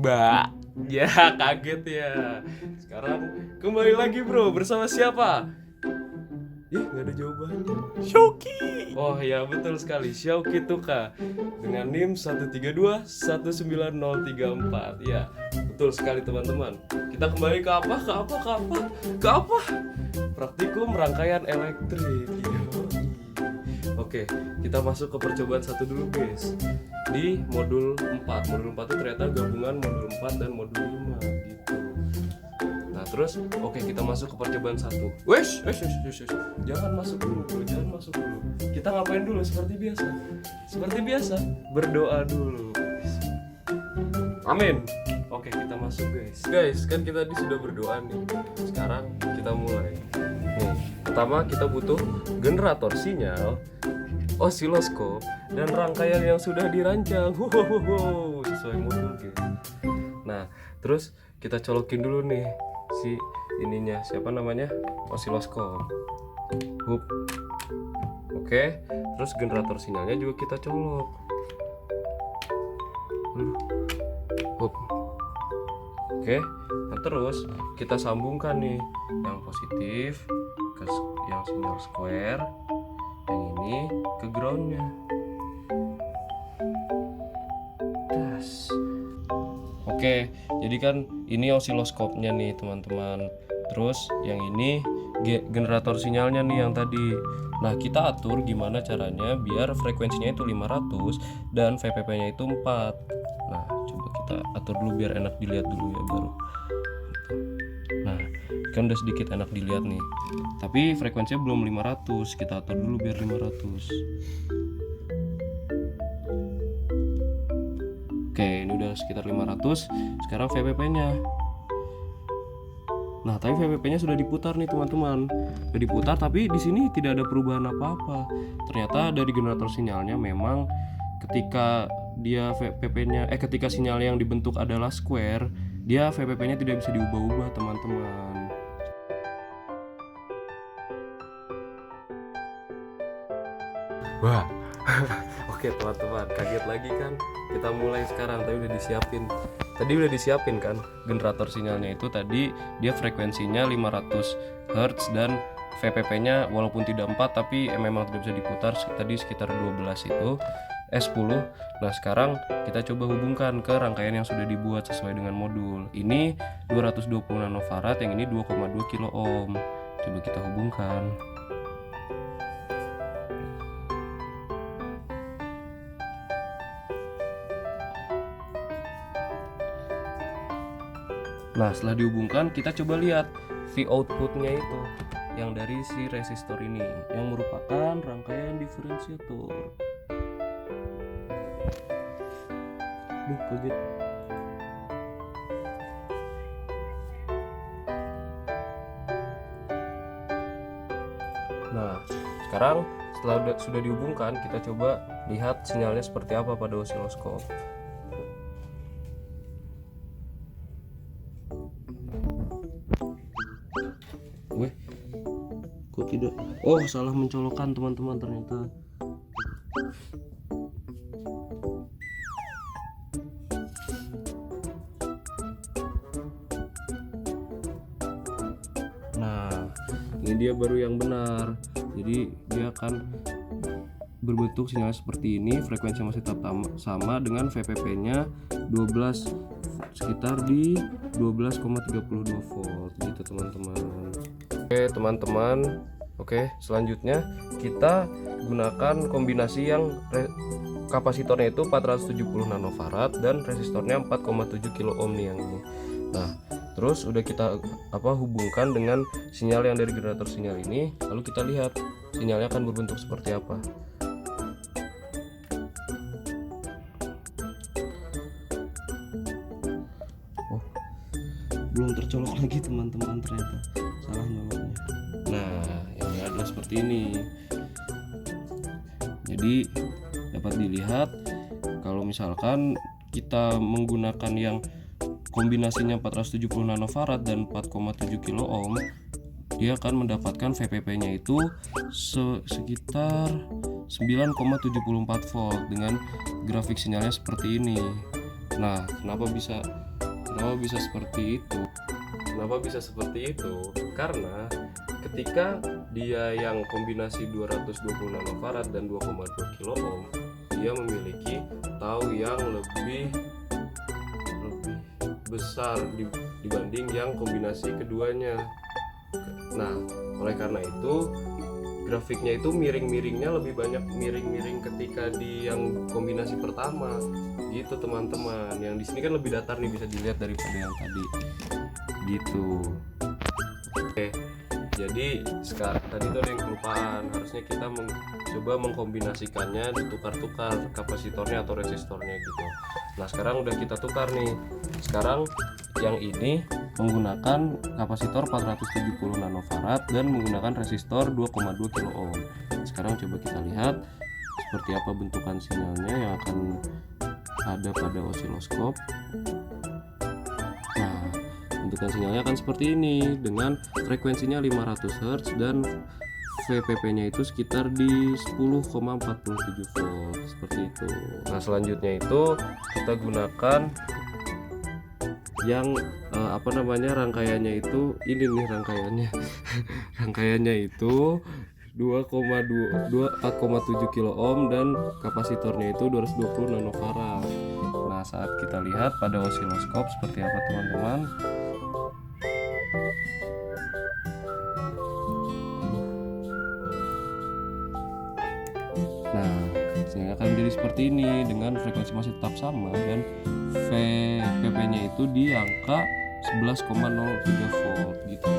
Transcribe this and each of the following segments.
Mbak. Ya, kaget ya. Sekarang kembali lagi bro, bersama siapa? Gak ada jawabannya. Shoki. Oh ya, betul sekali, Xiaoki Tuka dengan NIM 132-19034. Ya, betul sekali teman-teman. Kita kembali ke apa? Praktikum rangkaian elektrik. Yoi. Oke, kita masuk ke percobaan satu dulu guys. Di modul 4. Modul 4 itu ternyata gabungan modul 4 dan modul 5 gitu. Nah terus, oke, kita masuk ke percobaan 1. Wesh. Jangan masuk dulu. Kita ngapain dulu? Seperti biasa, berdoa dulu. Amin. Oke, kita masuk guys, kan kita tadi sudah berdoa nih. Sekarang kita mulai. Nih, pertama kita butuh generator sinyal, osiloskop, dan rangkaian yang sudah dirancang. Sesuai modul guys. Nah, terus kita colokin dulu nih si ininya, siapa namanya? Osiloskop. Hup. Oke, terus generator sinyalnya juga kita colok. Hup. Oke, nah terus kita sambungkan nih yang positif ke yang sinyal square, yang ini ke groundnya. Das. Oke, jadi kan ini osiloskopnya nih teman-teman. Terus yang ini generator sinyalnya nih yang tadi. Nah, kita atur gimana caranya biar frekuensinya itu 500 dan VPP-nya itu 4. Nah, coba kita atur dulu biar enak dilihat dulu ya baru. Nah, kan udah sedikit enak dilihat nih. Tapi frekuensinya belum 500. Kita atur dulu biar 500. Oke, ini udah sekitar 500. Sekarang VPP-nya. Nah, tapi VPP-nya sudah diputar nih teman-teman. Sudah diputar, tapi di sini tidak ada perubahan apa-apa. Ternyata dari generator sinyalnya memang ketika dia VPP-nya ketika sinyal yang dibentuk adalah square, dia VPP-nya tidak bisa diubah-ubah teman-teman. Wah. Oke teman-teman, kaget lagi kan? Kita mulai sekarang, tapi udah disiapin kan generator sinyalnya itu tadi dia frekuensinya 500 Hz dan VPP-nya walaupun tidak 4 tapi memang tidak bisa diputar tadi sekitar 12 itu 10. Nah, sekarang kita coba hubungkan ke rangkaian yang sudah dibuat sesuai dengan modul. Ini 220 nanofarad, yang ini 2,2 kilo ohm. Coba kita hubungkan. Nah, setelah dihubungkan, kita coba lihat V outputnya itu yang dari si resistor ini, yang merupakan rangkaian diferensiator. Duh, kaget. Nah, sekarang setelah sudah dihubungkan, kita coba lihat sinyalnya seperti apa pada osiloskop. Kok tidak? Oh, salah mencolokkan teman-teman ternyata. Nah, ini dia baru yang benar. Jadi dia akan berbentuk sinyal seperti ini, frekuensi masih tetap sama dengan VPP-nya 12 sekitar di 12,32 volt gitu teman-teman. Oke teman-teman, selanjutnya kita gunakan kombinasi yang kapasitornya itu 470 nanofarad dan resistornya 4,7 kilo ohm nih yang ini. Nah, terus udah kita hubungkan dengan sinyal yang dari generator sinyal ini, lalu kita lihat sinyalnya akan berbentuk seperti apa. Belum tercolok lagi teman-teman, ternyata salah nyoloknya. Nah, ini adalah seperti ini. Jadi dapat dilihat kalau misalkan kita menggunakan yang kombinasinya 470 nanofarad dan 4,7 kilo ohm, dia akan mendapatkan VPP-nya itu sekitar 9,74 volt dengan grafik sinyalnya seperti ini. Nah, kenapa bisa seperti itu? Kenapa bisa seperti itu? Karena ketika dia yang kombinasi 220 nanofarad dan 2,2 kilo ohm, dia memiliki tau yang lebih besar dibanding yang kombinasi keduanya. Nah, oleh karena itu grafiknya itu miring-miringnya lebih banyak miring-miring ketika di yang kombinasi pertama gitu teman-teman. Yang di sini kan lebih datar nih, bisa dilihat daripada yang tadi gitu. Oke, jadi sekarang tadi tuh ada yang kelupaan, harusnya kita coba mengkombinasikannya, ditukar-tukar kapasitornya atau resistornya gitu. Nah sekarang udah kita tukar nih. Sekarang yang ini menggunakan kapasitor 470 nanofarad dan menggunakan resistor 2,2 kilo ohm. Sekarang coba kita lihat seperti apa bentukan sinyalnya yang akan ada pada osiloskop. Nah, bentukan sinyalnya akan seperti ini dengan frekuensinya 500 Hz dan VPP-nya itu sekitar di 10,47 volt seperti itu. Nah, selanjutnya itu kita gunakan yang rangkaiannya itu ini nih rangkaiannya. Rangkaiannya itu 4,7 kilo ohm dan kapasitornya itu 220 nanofarad. Nah, saat kita lihat pada osiloskop seperti apa teman-teman? Nah, hasilnya akan menjadi seperti ini dengan frekuensi masih tetap sama dan VPP-nya itu di angka 11,03 volt gitu.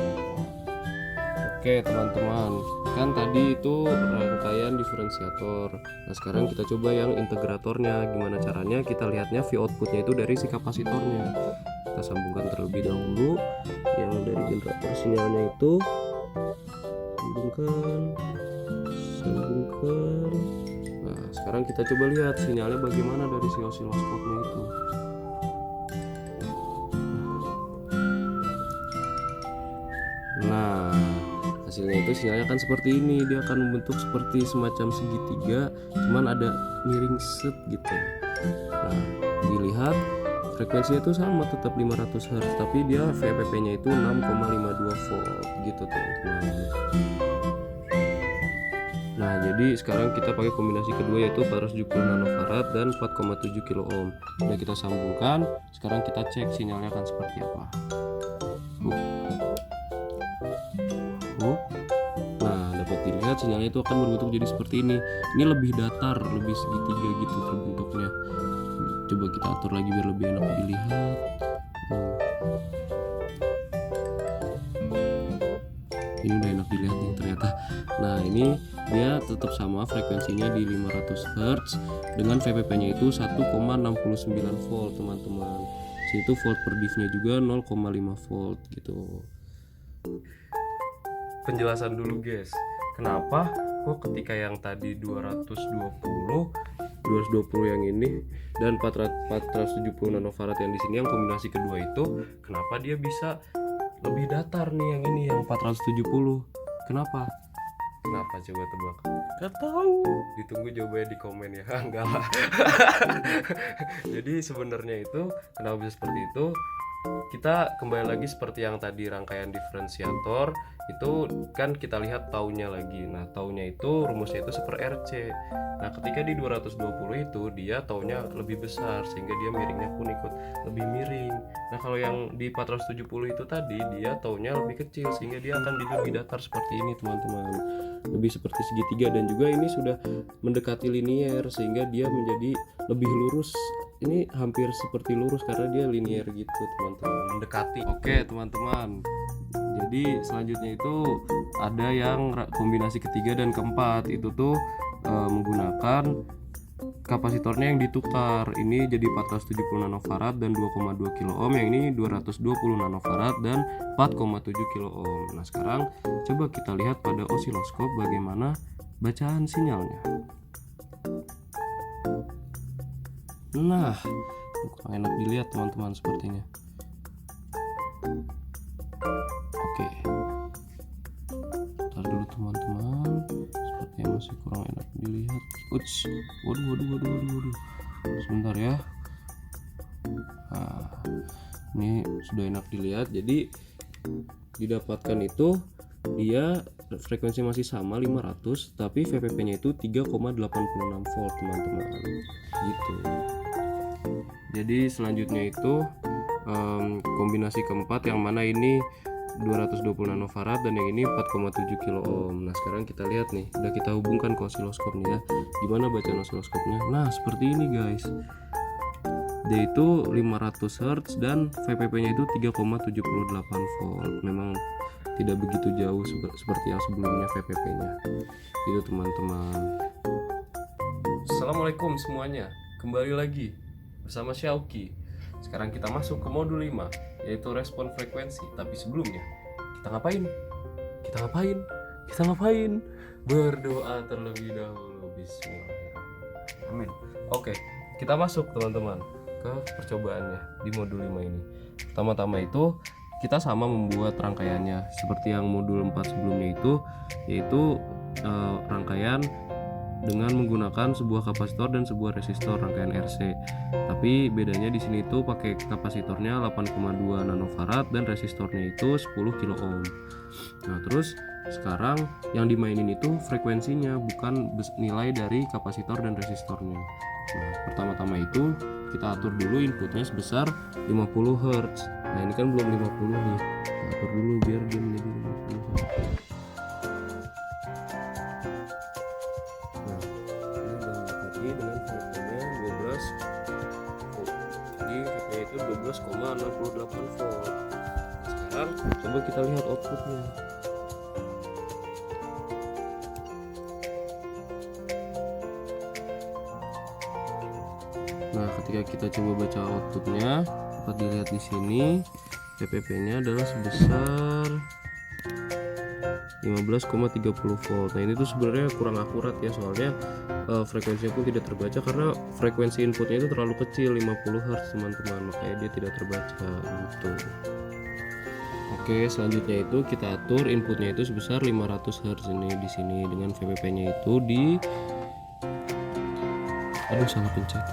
Oke teman-teman, kan tadi itu rangkaian diferensiator. Nah sekarang kita coba yang integratornya. Gimana caranya? Kita lihatnya V outputnya itu dari si kapasitornya. Kita sambungkan terlebih dahulu yang dari generator sinyalnya itu, sambungkan. Nah sekarang kita coba lihat sinyalnya bagaimana dari si osiloskopnya itu. Nah hasilnya itu sinyalnya akan seperti ini, dia akan membentuk seperti semacam segitiga, cuman ada miring set gitu. Nah dilihat frekuensinya itu sama, tetap 500 Hz, tapi dia VPP nya itu 6,52 volt gitu teman-teman. Nah jadi sekarang kita pakai kombinasi kedua yaitu 470 nanofarad dan 4,7 kilo ohm. Nah kita sambungkan, sekarang kita cek sinyalnya akan seperti apa. Nah dapat dilihat sinyalnya itu akan berbentuk jadi seperti ini. Ini lebih datar, lebih segitiga gitu terbentuknya. Coba kita atur lagi biar lebih enak dilihat. Ini udah enak dilihat nih ternyata. Nah ini dia tetap sama, frekuensinya di 500 Hz dengan VPP nya itu 1,69 volt teman-teman. Situ volt per diff-nya juga 0,5 volt gitu. Penjelasan dulu guys, kenapa kok ketika yang tadi 220 yang ini dan 470 nanofarad yang di sini yang kombinasi kedua itu, kenapa dia bisa lebih datar nih yang ini yang 470? Kenapa coba tebak? Gak tahu. Ditunggu jawabannya di komen ya. Enggak lah. Jadi sebenarnya itu kenapa bisa seperti itu? Kita kembali lagi seperti yang tadi rangkaian diferensiator itu kan kita lihat taunya lagi. Nah taunya itu rumusnya itu 1/RC. Nah ketika di 220 itu dia taunya lebih besar sehingga dia miringnya pun ikut lebih miring. Nah kalau yang di 470 itu tadi dia taunya lebih kecil sehingga dia akan lebih datar seperti ini teman-teman, lebih seperti segitiga dan juga ini sudah mendekati linier sehingga dia menjadi lebih lurus. Ini hampir seperti lurus karena dia linier gitu teman-teman, mendekati. Oke teman-teman, jadi selanjutnya itu ada yang kombinasi ketiga dan keempat itu tuh menggunakan kapasitornya yang ditukar. Ini jadi 470 nanofarad dan 2,2 kilo ohm, yang ini 220 nanofarad dan 4,7 kilo ohm. Nah sekarang coba kita lihat pada osiloskop bagaimana bacaan sinyalnya. Nah kurang enak dilihat teman-teman sepertinya. Oke, ntar dulu teman-teman, sepertinya masih kurang enak dilihat. Waduh. Sebentar ya. Nah, ini sudah enak dilihat. Jadi didapatkan itu dia frekuensi masih sama 500, tapi VPP-nya itu 3,86 volt teman-teman, gitu. Jadi selanjutnya itu kombinasi keempat, yang mana ini 220 nanofarad dan yang ini 4,7 kilo ohm. Nah sekarang kita lihat nih, udah kita hubungkan ke osiloskopnya ya. Gimana bacaan osiloskopnya? Nah seperti ini guys, dia itu 500 Hz dan VPP-nya itu 3,78 volt. Memang tidak begitu jauh seperti yang sebelumnya VPP-nya. Itu teman-teman. Assalamualaikum semuanya. Kembali lagi bersama Syauki. Sekarang kita masuk ke modul 5, yaitu respon frekuensi. Tapi sebelumnya kita ngapain? Kita ngapain? Berdoa terlebih dahulu. Bismillahirrahmanirrahim. Amin. Oke, kita masuk teman-teman ke percobaannya di modul 5 ini. Pertama-tama itu kita sama membuat rangkaiannya seperti yang modul 4 sebelumnya itu, yaitu rangkaian dengan menggunakan sebuah kapasitor dan sebuah resistor, rangkaian RC. Tapi bedanya di sini itu pakai kapasitornya 8,2 nanofarad dan resistornya itu 10 kilo ohm. Nah, terus sekarang yang dimainin itu frekuensinya, bukan nilai dari kapasitor dan resistornya. Nah, pertama-tama itu kita atur dulu inputnya sebesar 50 Hz. Nah, ini kan belum 50 nih. Kita atur dulu biar dia menjadi 50 Hz. Nah, ini udah mendekati dengan frekuensinya 12. Jadi frekuensinya itu 12,68 volt. Sekarang coba kita lihat outputnya. Nah, ketika kita coba baca outputnya, dapat dilihat di sini VPP-nya adalah sebesar 15,30 volt. Nah, ini tuh sebenarnya kurang akurat ya, soalnya frekuensinya pun tidak terbaca karena frekuensi inputnya itu terlalu kecil, 50 Hz teman-teman, makanya dia tidak terbaca gitu. Oke, selanjutnya itu kita atur inputnya itu sebesar 500 Hz ini di sini dengan VPP-nya itu di salah pencet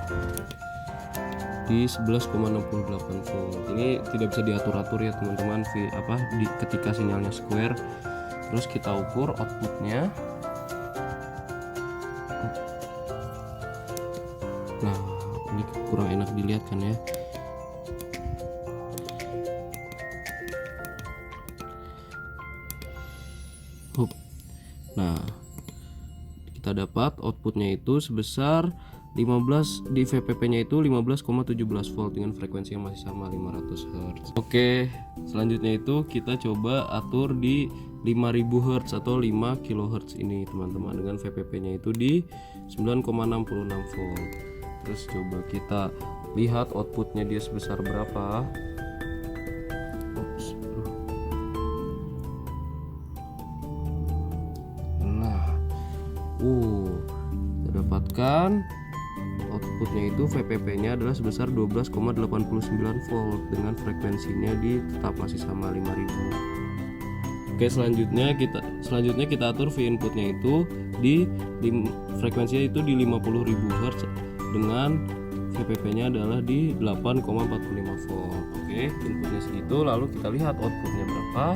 di 11,68 volt. Ini tidak bisa diatur-atur ya teman-teman, ketika sinyalnya square. Terus kita ukur outputnya. Nah, ini kurang enak dilihat kan ya. Nah, kita dapat outputnya itu sebesar 15, di VPP-nya itu 15,17 volt dengan frekuensi yang masih sama 500 Hz. Oke, selanjutnya itu kita coba atur di 5000 Hz atau 5 kHz ini teman-teman, dengan VPP-nya itu di 9,66 volt. Terus coba kita lihat outputnya dia sebesar berapa. Nah, kita dapatkan outputnya itu VPP-nya adalah sebesar 12,89 volt dengan frekuensinya tetap masih sama 5000. Oke, selanjutnya kita atur V inputnya itu di frekuensinya itu di 50.000 Hz dengan VPP-nya adalah di 8,45 volt. Oke, inputnya segitu, lalu kita lihat outputnya berapa.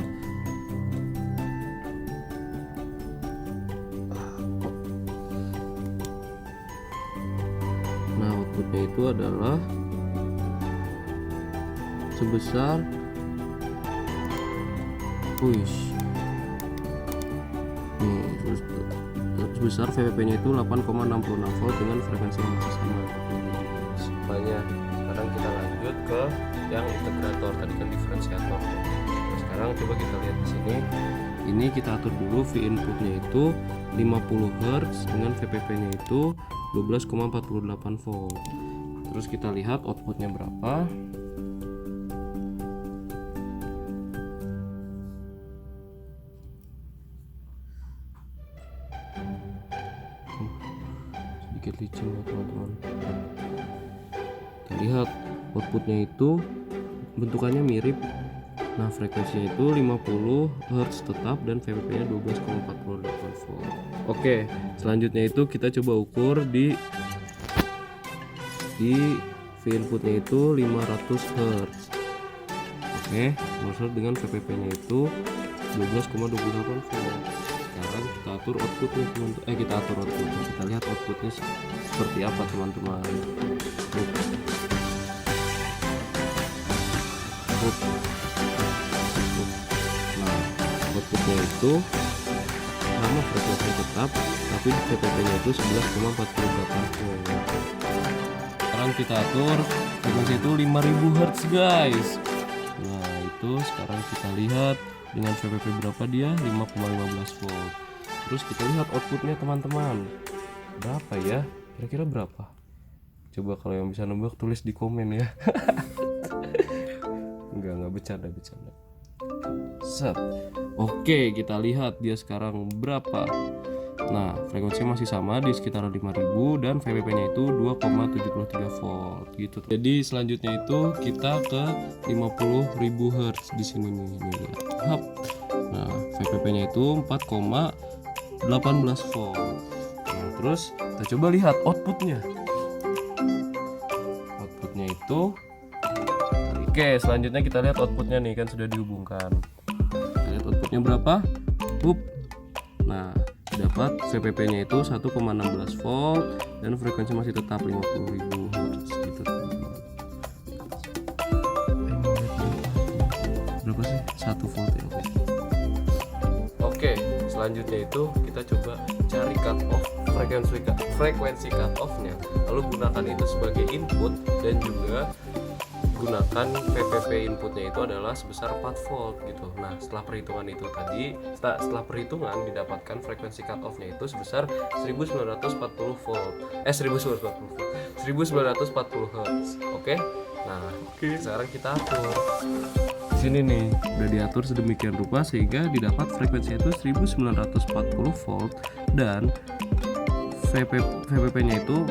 Outputnya itu adalah sebesar sebesar VPP-nya itu 8,66 volt dengan frekuensi yang masih sama. Selanjutnya sekarang kita lanjut ke yang integrator, tadi kan diferensiator. Nah, sekarang coba kita lihat di sini. Ini kita atur dulu V inputnya itu 50 Hz dengan VPP-nya itu 12,48 volt. Terus kita lihat outputnya berapa. Sedikit licin ya teman-teman. Kita lihat outputnya itu bentukannya mirip. Nah, frekuensinya itu 50 Hz tetap dan VPP-nya 12,48 volt. Oke, selanjutnya itu kita coba ukur di V VPP inputnya itu 500 Hz. Oke, maksud dengan VPP-nya itu 12,28 volt. Sekarang kita atur outputnya teman-teman. Kita atur outputnya. Kita lihat outputnya seperti apa teman-teman. Nah, outputnya itu sama frekuensi tetap, tapi VPP-nya itu 11,48 volt. Sekarang kita atur frekuensi itu 5000 Hz guys. Nah itu sekarang kita lihat dengan VPP berapa dia, 5,15 volt. Terus kita lihat outputnya teman-teman, berapa ya, kira-kira berapa? Coba kalau yang bisa nebak tulis di komen ya. Enggak bercanda. Set. Oke, kita lihat dia sekarang berapa. Nah, frekuensinya masih sama di sekitar 5000 dan VPP-nya itu 2,73 volt gitu. Jadi selanjutnya itu kita ke 50.000 Hz di sini nih. Hap. Nah, VPP-nya itu 4,18 volt. Nah, terus kita coba lihat outputnya. Outputnya itu oke, selanjutnya kita lihat outputnya nih, kan sudah dihubungkan. Kita lihat outputnya berapa? Nah, dapat VPP-nya itu 1,16 volt dan frekuensi masih tetap 50.000 Hz gitu teman-teman. Berapa sih? 1 volt ya. Oke, selanjutnya itu kita coba cari cut off frekuensi cut off-nya. Lalu gunakan itu sebagai input dan juga gunakan VPP inputnya itu adalah sebesar 4 volt gitu. Nah, setelah perhitungan itu tadi, setelah perhitungan didapatkan frekuensi cut off-nya itu sebesar 1940 volt. 1940 Hz. Oke. Nah, sekarang kita atur. Di sini nih udah diatur sedemikian rupa sehingga didapat frekuensinya itu 1940 volt dan VPP-nya itu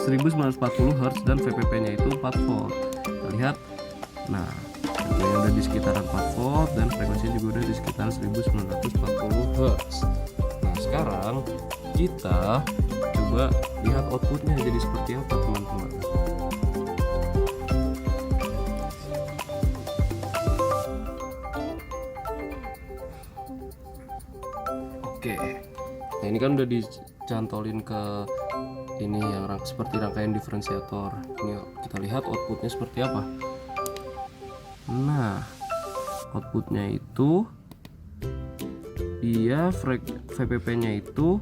1940 Hz dan VPP-nya itu 4 volt. Kita lihat, nah ini udah di sekitaran 4 volt dan frekuensinya juga udah di sekitar 1940 Hz. Nah sekarang kita coba lihat outputnya jadi seperti apa teman-teman. Oke, nah ini kan udah dicantolin ke ini yang seperti rangkaian diferensiator. Ini kita lihat outputnya seperti apa. Nah, outputnya itu dia VPP-nya itu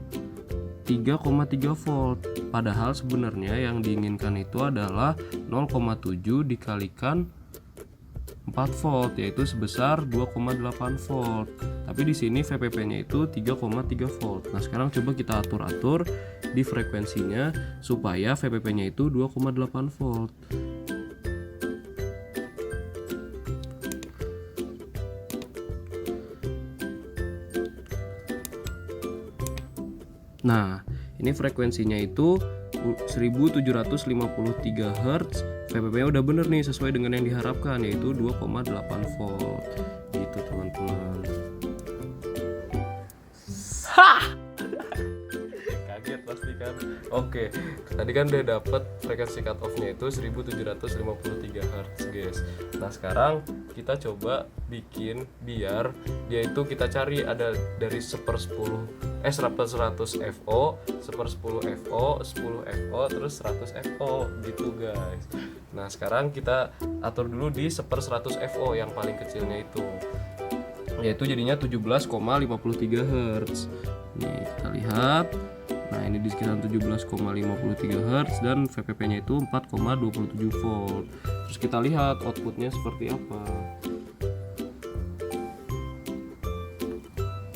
3,3 volt. Padahal sebenarnya yang diinginkan itu adalah 0,7 dikalikan 4 volt, yaitu sebesar 2,8 volt. Tapi di sini VPP-nya itu 3,3 volt. Nah, sekarang coba kita atur-atur di frekuensinya supaya VPP-nya itu 2,8 volt. Nah, ini frekuensinya itu 1753 Hz. VPP-nya udah bener nih sesuai dengan yang diharapkan, yaitu 2,8 volt. Gitu teman-teman. Kaget pasti kan. Oke, tadi kan udah dapet frekuensi cut off-nya itu 1753 Hz guys. Nah sekarang kita coba bikin biar dia itu kita cari ada dari 1/10 FO, 1/10 FO, 10 FO, terus 100 FO gitu guys. Nah sekarang kita atur dulu di 1/100 FO yang paling kecilnya itu, yaitu jadinya 17,53 Hz. Nih kita lihat. Nah ini di sekitar 17,53 Hz dan VPP-nya itu 4,27 volt. Terus kita lihat outputnya seperti apa.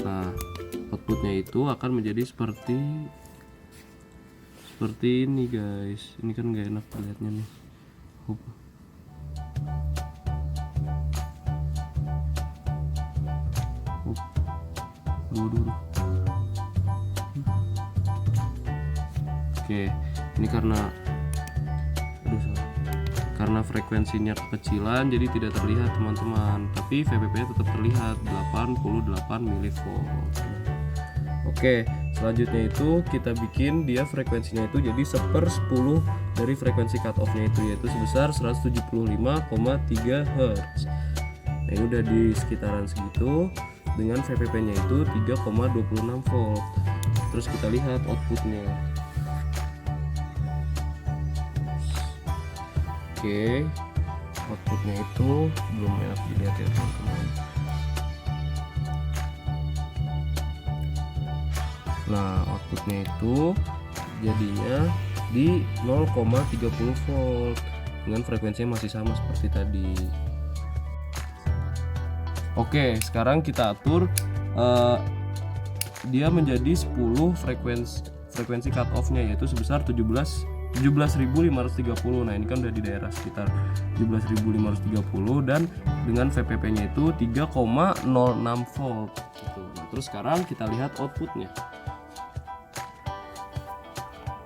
Nah outputnya itu akan menjadi seperti ini guys. Ini kan nggak enak lihatnya nih. Dulu. Oke, ini karena frekuensinya kekecilan jadi tidak terlihat teman-teman, tapi VPP-nya tetap terlihat 88 mV. Oke, Selanjutnya itu kita bikin dia frekuensinya itu jadi 1/10 dari frekuensi cut off-nya itu, yaitu sebesar 175,3 Hz. Nah, ini udah di sekitaran segitu dengan VPP-nya itu 3,26 volt. Terus kita lihat outputnya. Oke, outputnya itu belum enak dilihat ya teman-teman. Nah, outputnya itu jadinya di 0,30 volt dengan frekuensinya masih sama seperti tadi. Oke, sekarang kita atur dia menjadi 10 frekuensi cut off-nya, yaitu sebesar 17.530. Nah, ini kan udah di daerah sekitar 17.530 dan dengan VPP-nya itu 3,06 volt gitu. Nah, terus sekarang kita lihat outputnya.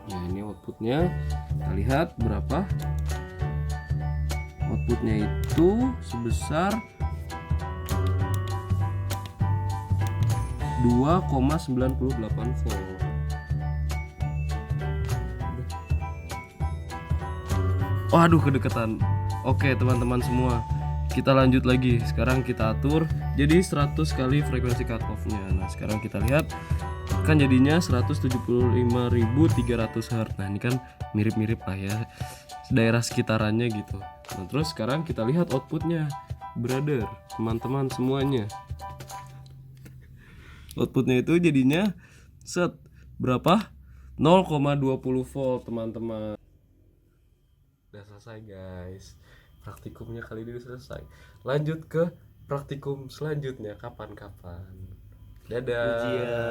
Ya, ini outputnya. Kita lihat berapa. Outputnya itu sebesar 2,98 volt. Waduh, kedeketan. Oke teman-teman semua, kita lanjut lagi. Sekarang kita atur jadi 100 kali frekuensi cut off-nya. Nah, sekarang kita lihat kan jadinya 175.300 Hz. Nah, ini kan mirip-mirip lah ya, daerah sekitarannya gitu. Nah, terus sekarang kita lihat outputnya, brother, teman-teman semuanya. Outputnya itu jadinya berapa? 0,20 volt teman-teman. Udah selesai guys, praktikumnya kali ini udah selesai. Lanjut ke praktikum selanjutnya kapan-kapan. Dadah.